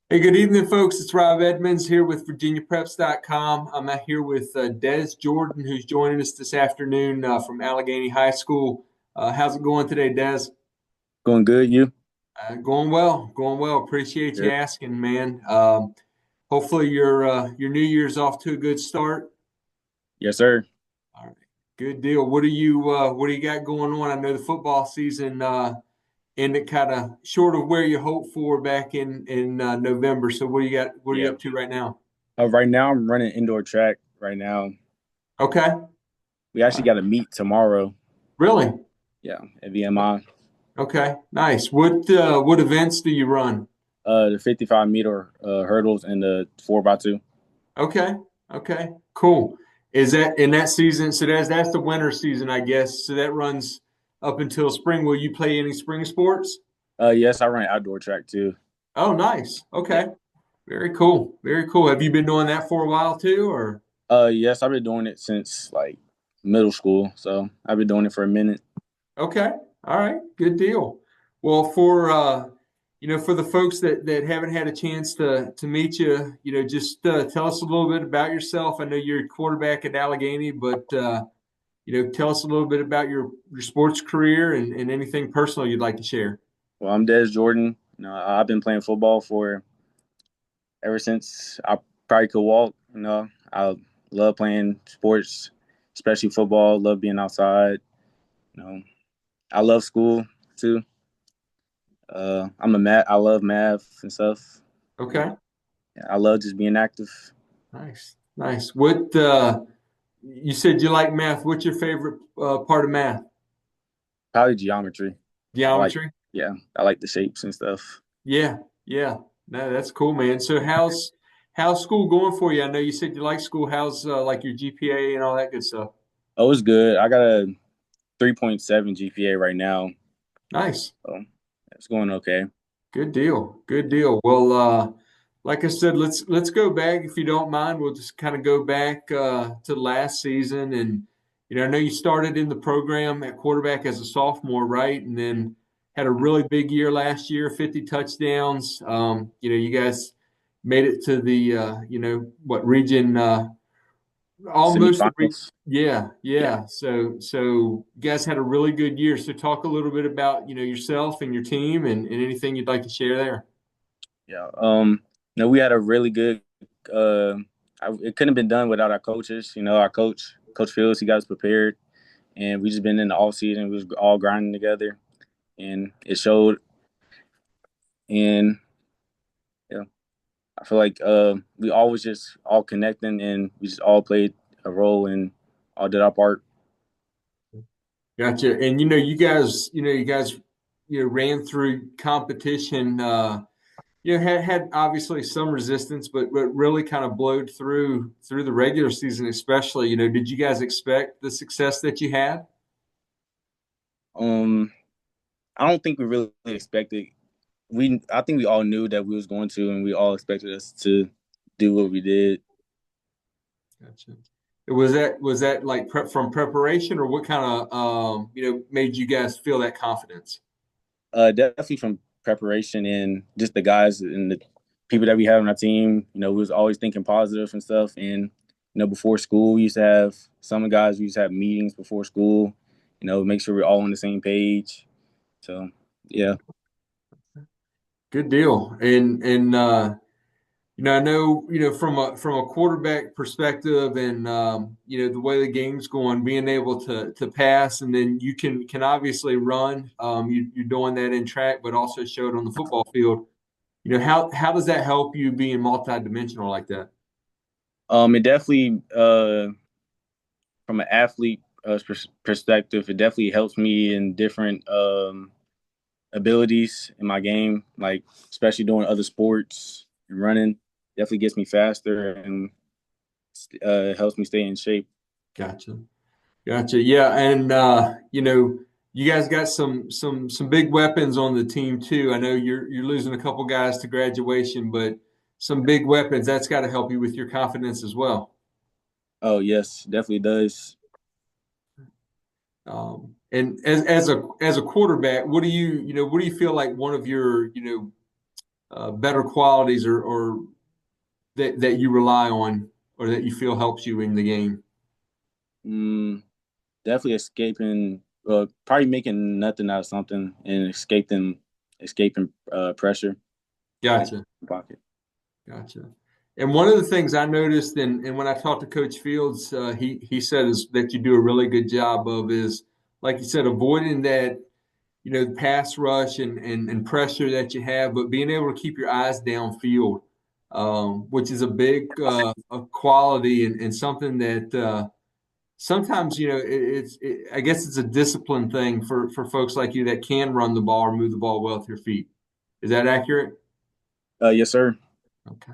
Hey, good evening, folks. It's Rob Edmonds here with VirginiaPreps.com. I'm out here with Des Jordan, who's joining us this afternoon from Alleghany High School. How's it going today, Des? Going good, you? Going well, going well. Appreciate you Good. asking, man. Hopefully your New Year's off to a good start. Yes, sir. All right, good deal. What do you got going on? I know the football season ended kind of short of where you hoped for back in November. So what do you got? What are you Yeah. up to right now? Right now, I'm running indoor track right now. Okay. We actually got to meet tomorrow. Really? Yeah, at VMI. Okay. Nice. What events do you run? The 55-meter hurdles and the 4x2. Okay. Okay. Cool. Is that in that season? So that's the winter season, I guess. So that runs up until spring. Will you play any spring sports? Yes, I run outdoor track too. Oh, nice. Yeah. Okay. Very cool. Very cool. Have you been doing that for a while too, or? Yes, I've been doing it since like middle school, so I've been doing it for a minute. Okay. All right. Good deal. Well, for the folks that haven't had a chance to meet you, just tell us a little bit about yourself. I know you're a quarterback at Alleghany, but tell us a little bit about your sports career and anything personal you'd like to share. Well, I'm Des Jordan. I've been playing football for ever since I probably could walk. I love playing sports, especially football. Love being outside. You know, I love school too. I love math and stuff. Okay. I love just being active. Nice. Nice. What you said you like math. What's your favorite part of math? Probably geometry. I like, Geometry? yeah, I like the shapes and stuff. Yeah, yeah. No, that's cool, man. So how's school going for you? I know you said you like school. How's like your GPA and all that good stuff? Oh, it's good. I got a 3.7 GPA right now, Nice. so it's going okay. Good deal. Good deal. Well, like I said, let's go back if you don't mind. We'll just kind of go back to last season, and I know you started in the program at quarterback as a sophomore, right? And then had a really big year last year, 50 touchdowns. You guys made it to the what region? Almost the region. Semifinals. Yeah, Yeah, yeah. So you guys had a really good year. So talk a little bit about yourself and your team and anything you'd like to share there. yeah. We had a really good. Uh, it couldn't have been done without our coaches. Our Coach Fields, he got us prepared, and we just been in the off season. We was all grinding together, and it showed. And yeah, I feel like we always just all connecting, and we just all played a role and all did our part. Gotcha. And you guys ran through competition. Had obviously some resistance, but really kind of blowed through the regular season, especially. Did you guys expect the success that you had? Um, I don't think we really expected. I think we all knew that we was going to, and we all expected us to do what we did. Gotcha. Was that like from preparation, or what kind of made you guys feel that confidence? Definitely from preparation and just the guys and the people that we have on our team. We was always thinking positive and stuff. And before school, we used to have some of the guys. We used to have meetings before school. Make sure we're all on the same page. So yeah. Good deal. And I know, from a quarterback perspective and the way the game's going, being able to pass and then you can obviously run. You're doing that in track, but also show it on the football field. How does that help you being multidimensional like that? It definitely from an athlete perspective, it definitely helps me in different abilities in my game, like especially doing other sports and running. Definitely gets me faster and helps me stay in shape. Gotcha. Gotcha. Yeah, and you guys got some big weapons on the team too. I know you're losing a couple guys to graduation, but some big weapons. That's got to help you with your confidence as well. Oh yes, definitely does. And as a quarterback, what do you feel like one of your better qualities or that you rely on or that you feel helps you in the game? Mm, definitely escaping, probably making nothing out of something and escaping pressure. Like Gotcha. pocket. Gotcha. And one of the things I noticed, and when I talked to Coach Fields, he said is that you do a really good job of is, like you said, avoiding that pass rush and pressure that you have, but being able to keep your eyes downfield, which is a big a quality and something that sometimes I guess it's a discipline thing for folks like you that can run the ball or move the ball well with your feet. Is that accurate? Yes, sir. Okay.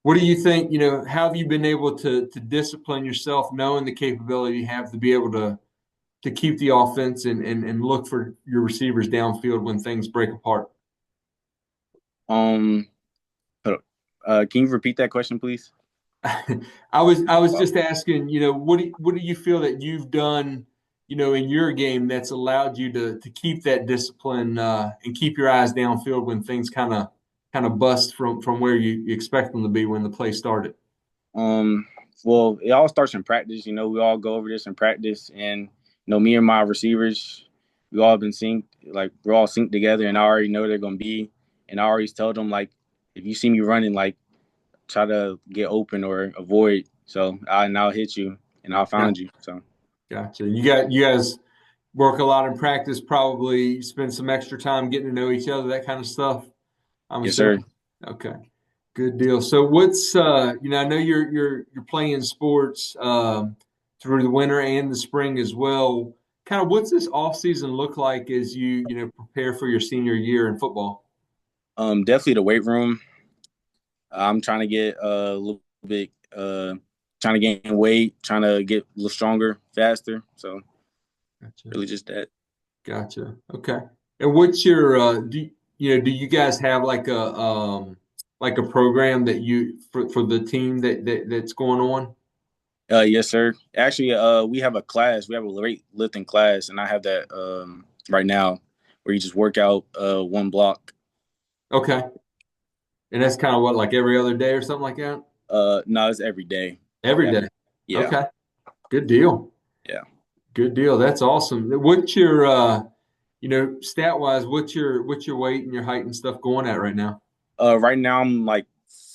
What do you think? How have you been able to discipline yourself, knowing the capability you have to be able to keep the offense and look for your receivers downfield when things break apart? Um, can you repeat that question, please? I was just asking, what do you feel that you've done, in your game that's allowed you to keep that discipline and keep your eyes downfield when things kind of bust from where you expect them to be when the play started? Um, well, it all starts in practice. We all go over this in practice, and me and my receivers, we all been synced. Like we're all synced together, and I already know they're gonna be. And I always tell them like, if you see me running, like try to get open or avoid. So I'll hit you, and I'll Yeah, find you. So gotcha. You guys work a lot in practice, probably spend some extra time getting to know each other, that kind of stuff. I'm yes, sir. assuming. Okay. Good deal. So what's I know you're playing sports through the winter and the spring as well. Kind of what's this off season look like as you prepare for your senior year in football? Definitely the weight room. I'm trying to get a little bit, trying to gain weight, trying to get a little stronger, faster. So Gotcha. really just that. Gotcha. Okay. And what's your do you guys have like a program that you for the team that's going on? Yes, sir. Actually, we have a class. We have a weightlifting class, and I have that right now, where you just work out one block. Okay. And that's kind of what, like every other day or something like that? No, it's every day. Every Yeah, day. yeah, Okay. Good deal. yeah. Good deal. That's awesome. What's your stat wise, what's your weight and your height and stuff going at right now? Right now I'm like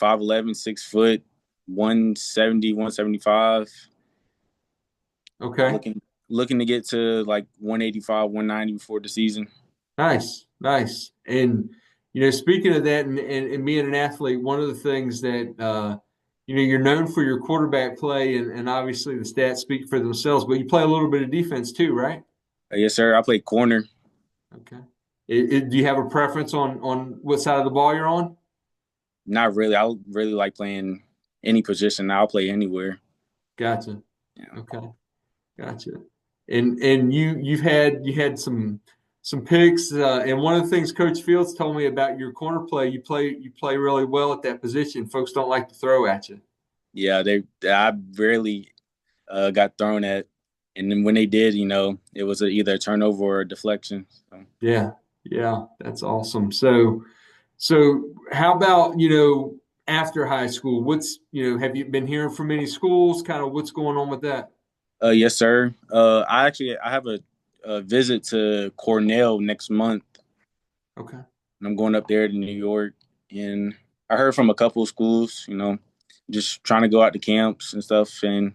5'11", 6 foot, 170, 175. Okay. Looking to get to like 185, 190 before the season. Nice. Nice. And speaking of that and being an athlete, one of the things that you're known for your quarterback play and obviously the stats speak for themselves, but you play a little bit of defense too, right? Yes, sir. I play corner. Okay. Do you have a preference on what side of the ball you're on? Not really. I really like playing any position. I'll play anywhere. Gotcha. Yeah. Okay. Gotcha. And you had some picks, and one of the things Coach Fields told me about your corner play, you play really well at that position. Folks don't like to throw at you. Yeah, I rarely got thrown at, and then when they did, it was either a turnover or a deflection. So, Yeah, yeah, that's awesome. So how about after high school? What's have you been hearing from any schools? Kind of what's going on with that? yes, sir. I have a visit to Cornell next month, Okay, and I'm going up there to New York. And I heard from a couple of schools, just trying to go out to camps and stuff and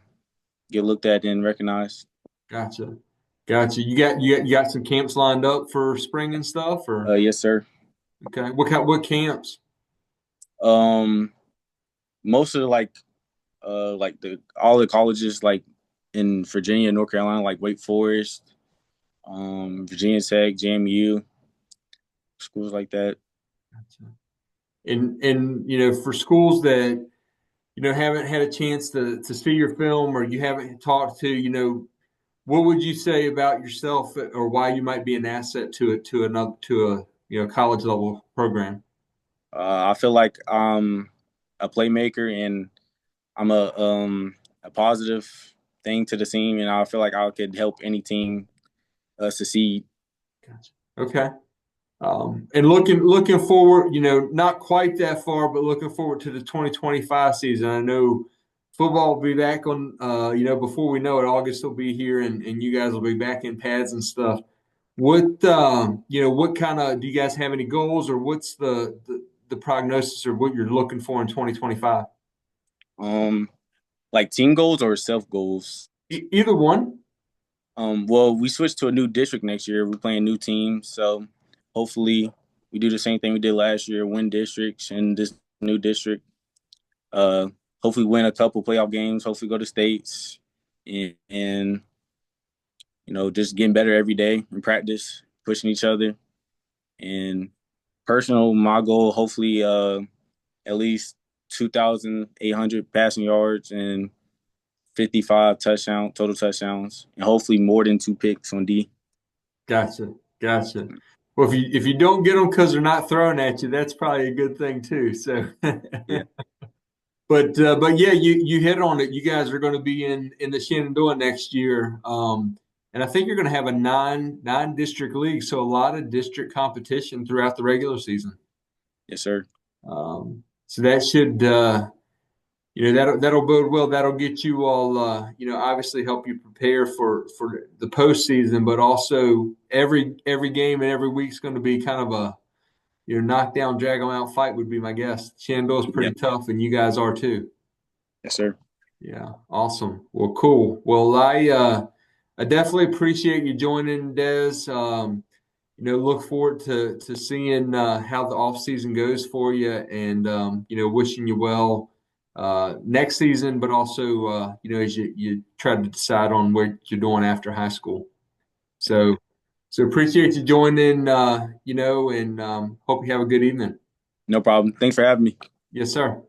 get looked at and recognized. gotcha, gotcha. You got some camps lined up for spring and stuff, or Yes, sir. okay? What camps? Um, Most of the like the all the colleges like in Virginia, North Carolina, like Wake Forest, Virginia Tech, JMU, schools like that. Gotcha. And for schools that haven't had a chance to see your film or you haven't talked to, what would you say about yourself or why you might be an asset to another to a college level program? I feel like I'm a playmaker and I'm a positive thing to the team, and I feel like I could help any team succeed. Gotcha. Okay. And looking forward, not quite that far, but looking forward to the 2025 season. I know football will be back on, before we know it, August will be here, and you guys will be back in pads and stuff. What kind of do you guys have any goals, or what's the prognosis or what you're looking for in 2025? Um, like team goals or self goals? Either one. Well, we switched to a new district next year. We're playing new teams, so hopefully we do the same thing we did last year, win districts in this new district. Uh, Hopefully win a couple playoff games. Hopefully go to states, and just getting better every day in practice, pushing each other. And personal, my goal hopefully at least 2,800 passing yards and 55 total touchdowns, and hopefully more than 2 picks on D. Gotcha, gotcha. Well, if you don't get them because they're not thrown at you, that's probably a good thing too. So, Yeah, but yeah, you hit on it. You guys are going to be in the Shenandoah next year, and I think you're going to have a nine district league, so a lot of district competition throughout the regular season. yes, sir. So that should that'll bode well. That'll get you all obviously help you prepare for the postseason, but also every game and every week's going to be kind of a knockdown, drag 'em out fight would be my guess. Shenandoah's Yeah, pretty tough, and you guys are too. yes, sir. Yeah, awesome. Well, cool. Well, I definitely appreciate you joining, Des. Look forward to seeing how the off season goes for you, and wishing you well next season, but also as you try to decide on what you're doing after high school. So appreciate you joining. And hope you have a good evening. No problem. Thanks for having me. Yes, sir.